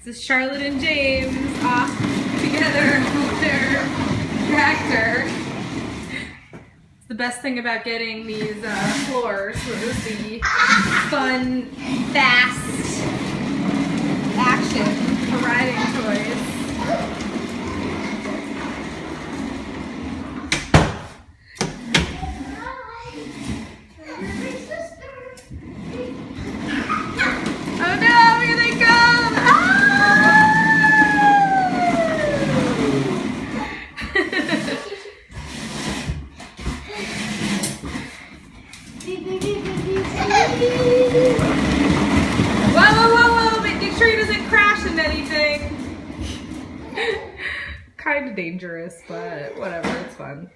This is Charlotte and James off together with their tractor. It's the best thing about getting these floors was the fun, fast action for riding toys. Oh no, here they come! Whoa, whoa, whoa, whoa! Make sure he doesn't crash into anything. Kind of dangerous, but whatever, it's fun.